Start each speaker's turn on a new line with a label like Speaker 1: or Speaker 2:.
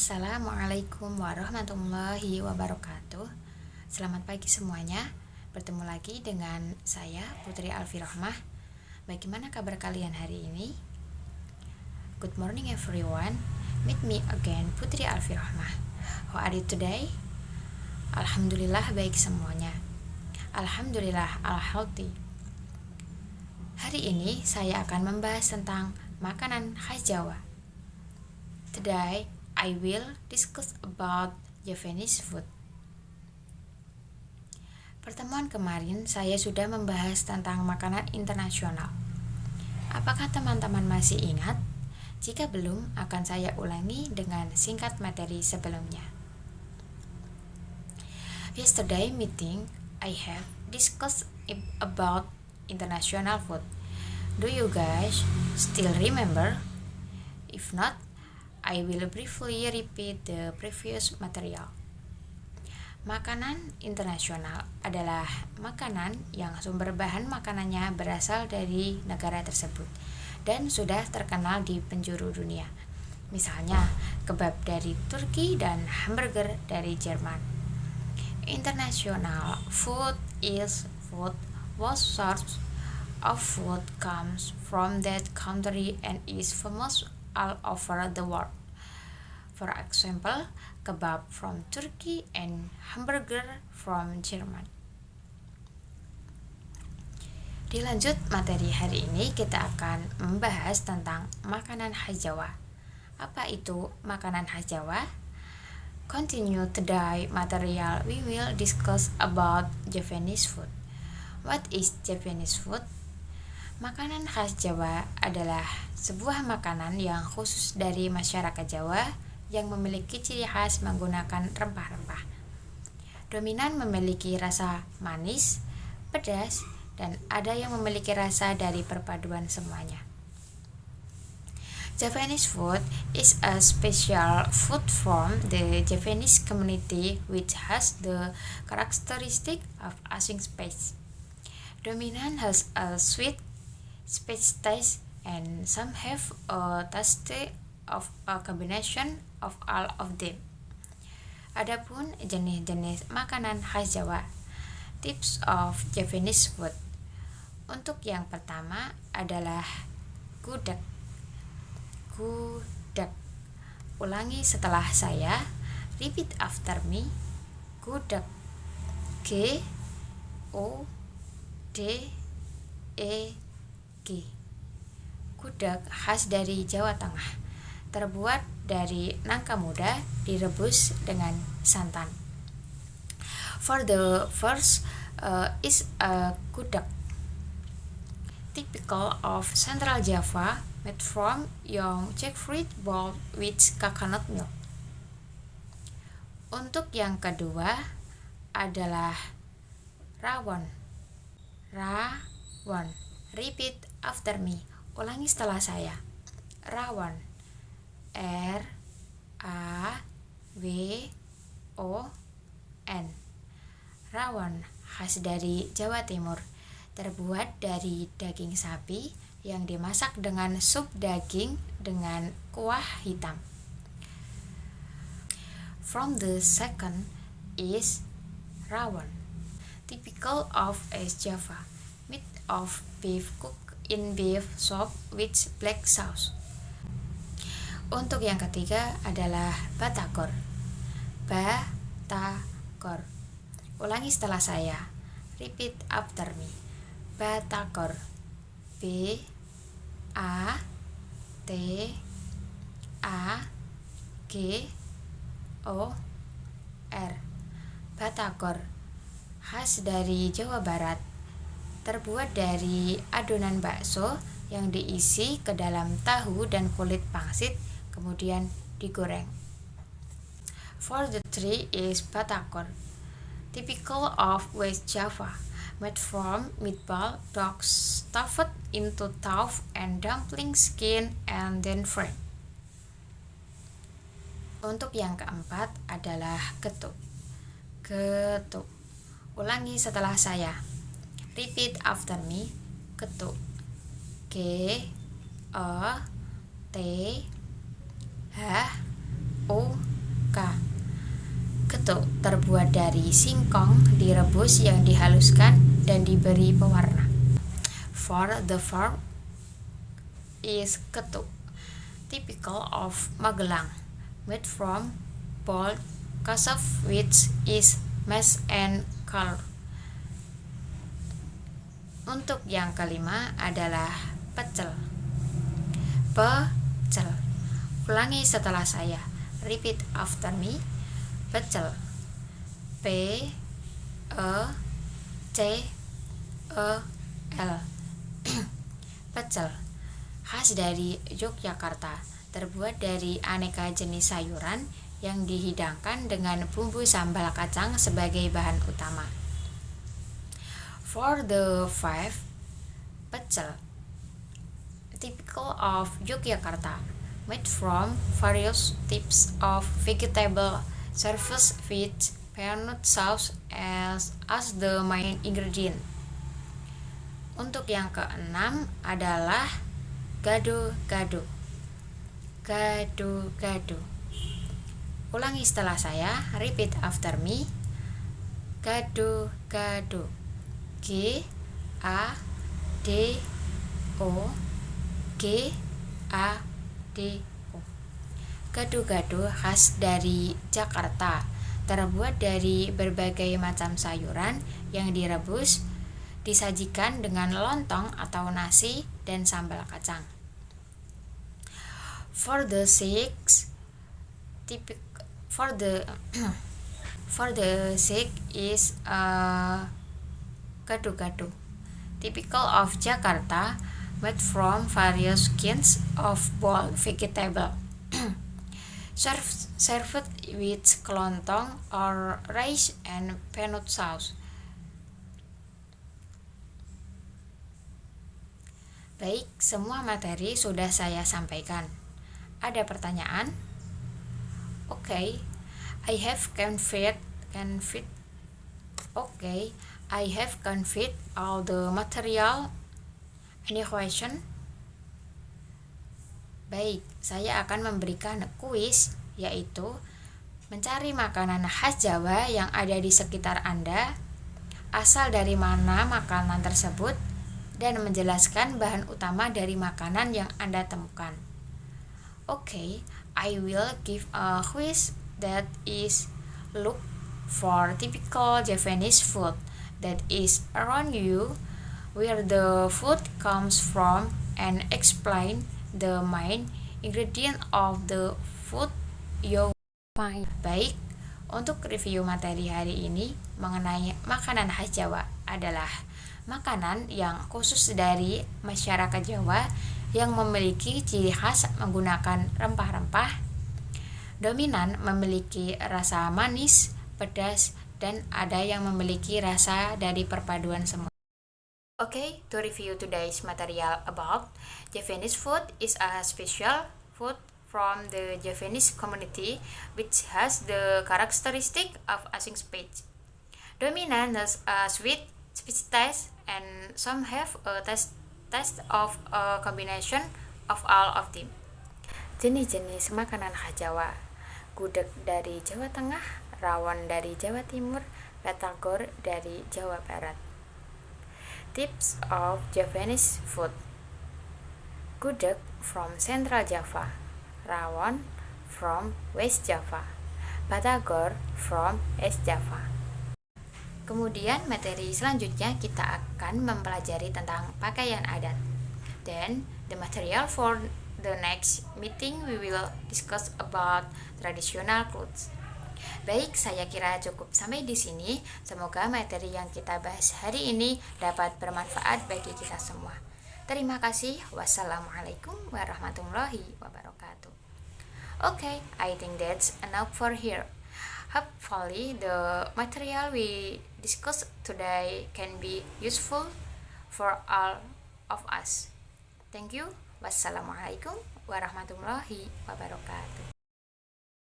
Speaker 1: Assalamualaikum warahmatullahi wabarakatuh. Selamat pagi semuanya. Bertemu lagi dengan saya Putri Alfi Rohmah. Bagaimana kabar kalian hari ini? Good morning everyone. Meet me again, Putri Alfi Rohmah. How are you today? Alhamdulillah baik semuanya. Alhamdulillah healthy. Hari ini saya akan membahas tentang makanan khas Jawa. Today I will discuss about Javanese food. Pertemuan kemarin saya sudah membahas tentang makanan internasional. Apakah teman-teman masih ingat? Jika belum, akan saya ulangi dengan singkat materi sebelumnya. Yesterday meeting, I have discussed about international food. Do you guys still remember? If not, I will briefly repeat the previous material. Makanan internasional adalah makanan yang sumber bahan makanannya berasal dari negara tersebut dan sudah terkenal di penjuru dunia. Misalnya, kebab dari Turki dan hamburger dari Jerman. International food is food what sorts of food comes from that country and is famous all over the world. For example, kebab from Turkey and hamburger from Jerman. Dilanjut materi hari ini, kita akan membahas tentang makanan khas Jawa. Apa itu makanan khas Jawa? Continue today material, we will discuss about Javanese food. What is Javanese food? Makanan khas Jawa adalah sebuah makanan yang khusus dari masyarakat Jawa yang memiliki ciri khas menggunakan rempah-rempah. Dominan memiliki rasa manis, pedas, dan ada yang memiliki rasa dari perpaduan semuanya. Javanese food is a special food from the Javanese community which has the characteristic of asing spice. Dominant has a sweet, spicy taste, and some have a taste of a combination of all of them. Adapun jenis-jenis makanan khas Jawa, tips of Javanese food. Untuk yang pertama adalah gudeg. Gudeg. Ulangi setelah saya. Repeat after me. Gudeg. G O D E G. Gudeg khas dari Jawa Tengah. Terbuat dari nangka muda direbus dengan santan. For the first is a gudeg, typical of Central Java, made from young jackfruit boiled with coconut milk. Untuk yang kedua adalah rawon. Rawon. Repeat after me. Ulangi setelah saya. Rawon. R A W O N. Rawon khas dari Jawa Timur, terbuat dari daging sapi yang dimasak dengan sup daging dengan kuah hitam. From the second is rawon, typical of East Java, made of beef cooked in beef soup with black sauce. Untuk yang ketiga adalah batagor. Batagor. Ulangi setelah saya. Repeat after me. Batagor. B A T A G O R. Batagor. Khas dari Jawa Barat. Terbuat dari adonan bakso yang diisi ke dalam tahu dan kulit pangsit, kemudian digoreng. For the three is batagor, typical of West Java, made from meatball, dog stuffed into tough and dumpling skin and then fried. Untuk yang keempat adalah getuk. Getuk. Ulangi setelah saya. Repeat after me. Getuk. G E T H O Ketuk terbuat dari singkong direbus yang dihaluskan dan diberi pewarna. For the verb is ketuk, typical of Magelang, made from boiled cassava which is mashed and colored. Untuk yang kelima adalah pecel. Pecel. Ulangi setelah saya. Repeat after me. Pecel. P E C E L. Pecel. Khas dari Yogyakarta, terbuat dari aneka jenis sayuran yang dihidangkan dengan bumbu sambal kacang sebagai bahan utama. For the five, pecel, typical of Yogyakarta, made from various types of vegetable, served with peanut sauce as the main ingredient. Untuk yang keenam adalah gado-gado. Gado-gado. Ulangi setelah saya, repeat after me. Gado-gado. G A D O G A D O. Gado-gado khas dari Jakarta, terbuat dari berbagai macam sayuran yang direbus, disajikan dengan lontong atau nasi dan sambal kacang. For the six is gado-gado, typical of Jakarta, made from various kinds of boiled vegetable, served with kelontong or rice and peanut sauce. Baik, semua materi sudah saya sampaikan. Ada pertanyaan? Okay, I have conveyed all the material. Any question? Baik, saya akan memberikan kuis, yaitu mencari makanan khas Jawa yang ada di sekitar Anda, asal dari mana makanan tersebut, dan menjelaskan bahan utama dari makanan yang Anda temukan. Okay, I will give a quiz that is look for typical Japanese food that is around you, where the food comes from, and explain the main ingredient of the food you find. Baik, untuk review materi hari ini mengenai makanan khas Jawa adalah makanan yang khusus dari masyarakat Jawa yang memiliki ciri khas menggunakan rempah-rempah, dominan memiliki rasa manis, pedas, dan ada yang memiliki rasa dari perpaduan semua. Okay, to review today's material about Japanese food is a special food from the Japanese community which has the characteristic of asing speech. Dominant as a sweet, spicy taste, and some have a taste of a combination of all of them. Jenis-jenis makanan khas Jawa: gudeg dari Jawa Tengah, rawon dari Jawa Timur, batagor dari Jawa Barat. Tips of Japanese food: gudeg from Central Java, rawon from West Java, batagor from East Java. Kemudian materi selanjutnya kita akan mempelajari tentang pakaian adat. Then the material for the next meeting we will discuss about traditional clothes. Baik, saya kira cukup sampai di sini. Semoga materi yang kita bahas hari ini dapat bermanfaat bagi kita semua. Terima kasih. Wassalamualaikum warahmatullahi wabarakatuh. Okay, I think that's enough for here. Hopefully, the material we discussed today can be useful for all of us. Thank you. Wassalamualaikum warahmatullahi wabarakatuh.